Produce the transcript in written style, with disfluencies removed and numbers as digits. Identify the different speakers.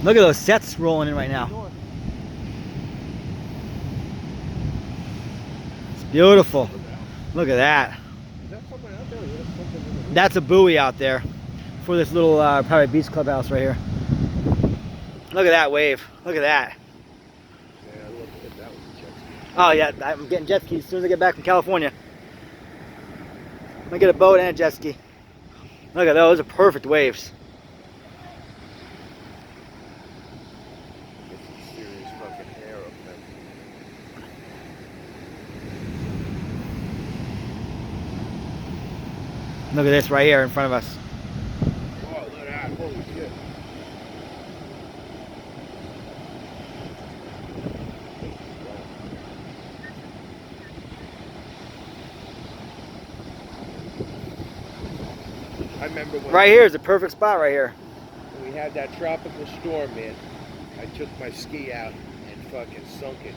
Speaker 1: Look at those sets rolling in right now. It's beautiful. Look at that. That's a buoy out there for this little private beach clubhouse right here. Look at that wave. Look at that.
Speaker 2: Yeah, look at that was a jet ski.
Speaker 1: Oh yeah, I'm getting jet skis as soon as I get back from California. I'm gonna get a boat and a jet ski. Look at those, are perfect waves.
Speaker 2: Get some serious fucking hair up there.
Speaker 1: Look at this right here in front of us.
Speaker 2: Oh, look at that. Holy shit. I remember when
Speaker 1: Right here is the perfect spot right here.
Speaker 2: we had that tropical storm, man. I took my ski out and fucking sunk it.